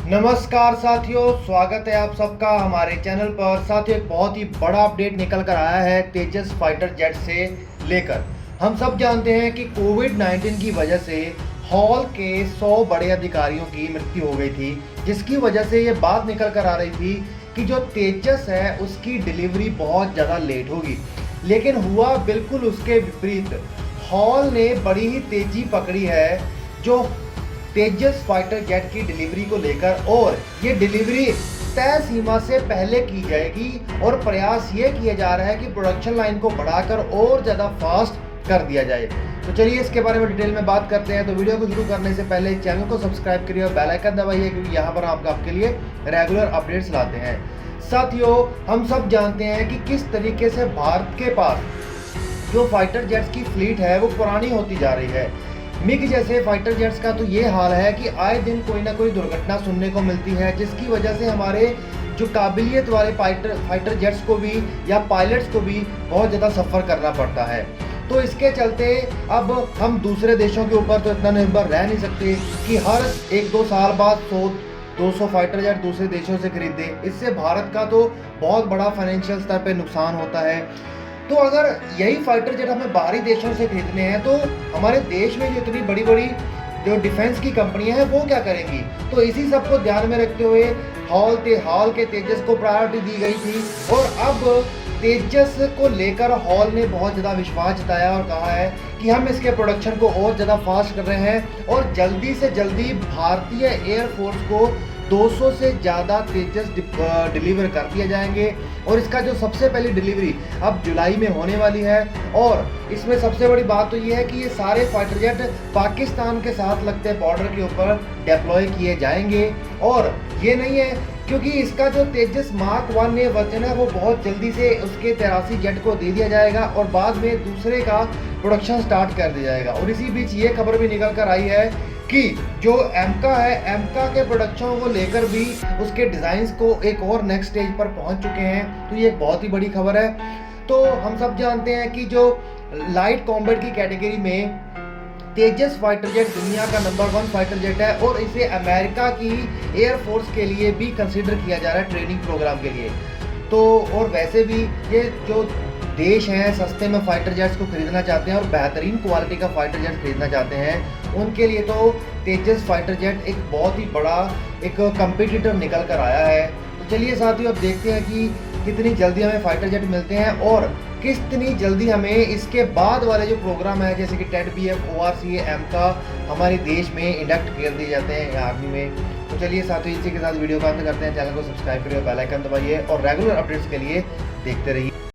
नमस्कार साथियों, स्वागत है आप सबका हमारे चैनल पर। साथियों, एक बहुत ही बड़ा अपडेट निकल कर आया है तेजस फाइटर जेट से लेकर। हम सब जानते हैं कि कोविड-19 की वजह से हॉल के 100 बड़े अधिकारियों की मृत्यु हो गई थी, जिसकी वजह से ये बात निकल कर आ रही थी कि जो तेजस है उसकी डिलीवरी बहुत ज़्यादा लेट होगी। लेकिन हुआ बिल्कुल उसके विपरीत। हॉल ने बड़ी ही तेज़ी पकड़ी है जो तेजस फाइटर जेट की डिलीवरी को लेकर, और ये डिलीवरी तय सीमा से पहले की जाएगी और प्रयास ये किया जा रहा है कि प्रोडक्शन लाइन को बढ़ाकर और ज़्यादा फास्ट कर दिया जाए। तो चलिए इसके बारे में डिटेल में बात करते हैं। तो वीडियो को शुरू करने से पहले चैनल को सब्सक्राइब करिए और बेल आइकन दबाइए, क्योंकि यहाँ पर आपके लिए रेगुलर अपडेट्स लाते हैं। साथियों, हम सब जानते हैं कि किस तरीके से भारत के पास जो फाइटर जेट्स की फ्लीट है वो पुरानी होती जा रही है। मिग जैसे फाइटर जेट्स का तो ये हाल है कि आए दिन कोई ना कोई दुर्घटना सुनने को मिलती है, जिसकी वजह से हमारे जो काबिलियत वाले फाइटर जेट्स को भी या पायलट्स को भी बहुत ज़्यादा सफ़र करना पड़ता है। तो इसके चलते अब हम दूसरे देशों के ऊपर तो इतना निर्भर रह नहीं सकते कि हर 1-2 साल बाद 100-200 फाइटर जेट दूसरे देशों से खरीदे। इससे भारत का तो बहुत बड़ा फाइनेंशियल स्तर पे नुकसान होता है। तो अगर यही फाइटर जेट हमें बाहरी देशों से खरीदने हैं तो हमारे देश में जो इतनी बड़ी बड़ी जो डिफेंस की कंपनियां हैं वो क्या करेंगी। तो इसी सब को ध्यान में रखते हुए हॉल के तेजस को प्रायोरिटी दी गई थी, और अब तेजस को लेकर हॉल ने बहुत ज़्यादा विश्वास जताया और कहा है कि हम इसके प्रोडक्शन को और ज़्यादा फास्ट कर रहे हैं और जल्दी से जल्दी भारतीय एयरफोर्स को 200 से ज़्यादा तेजस डिलीवर कर दिए जाएंगे। और इसका जो सबसे पहली डिलीवरी अब जुलाई में होने वाली है। और इसमें सबसे बड़ी बात तो ये है कि ये सारे फाइटर जेट पाकिस्तान के साथ लगते बॉर्डर के ऊपर डिप्लॉय किए जाएंगे। और ये नहीं है, क्योंकि इसका जो तेजस मार्क 1 वर्जन है वो बहुत जल्दी से उसके 83 जेट को दे दिया जाएगा और बाद में दूसरे का प्रोडक्शन स्टार्ट कर दिया जाएगा। और इसी बीच ये खबर भी निकल कर आई है कि जो एमका है, एमका के प्रोडक्शन को लेकर भी उसके डिज़ाइंस को एक और नेक्स्ट स्टेज पर पहुंच चुके हैं। तो ये एक बहुत ही बड़ी खबर है। तो हम सब जानते हैं कि जो लाइट कॉम्बैट की कैटेगरी में तेजस फाइटर जेट दुनिया का नंबर 1 फाइटर जेट है, और इसे अमेरिका की एयरफोर्स के लिए भी कंसीडर किया जा रहा है ट्रेनिंग प्रोग्राम के लिए। तो और वैसे भी ये जो देश हैं सस्ते में फाइटर जेट्स को खरीदना चाहते हैं और बेहतरीन क्वालिटी का फाइटर जेट खरीदना चाहते हैं, उनके लिए तो तेजस फाइटर जेट एक बहुत ही बड़ा एक कंपटीटर निकल कर आया है। तो चलिए साथियों, अब देखते हैं कि कितनी जल्दी हमें फाइटर जेट मिलते हैं और कितनी जल्दी हमें इसके बाद वाले जो प्रोग्राम है जैसे कि टेट BF ORCA एमका हमारे देश में इंडक्ट कर दिए जाते हैं आर्मी में। तो चलिए साथियों, इसी के साथ वीडियो का अंत करते हैं। चैनल को सब्सक्राइब करिए, बेल आइकन दबाइए और रेगुलर अपडेट्स के लिए देखते रहिए।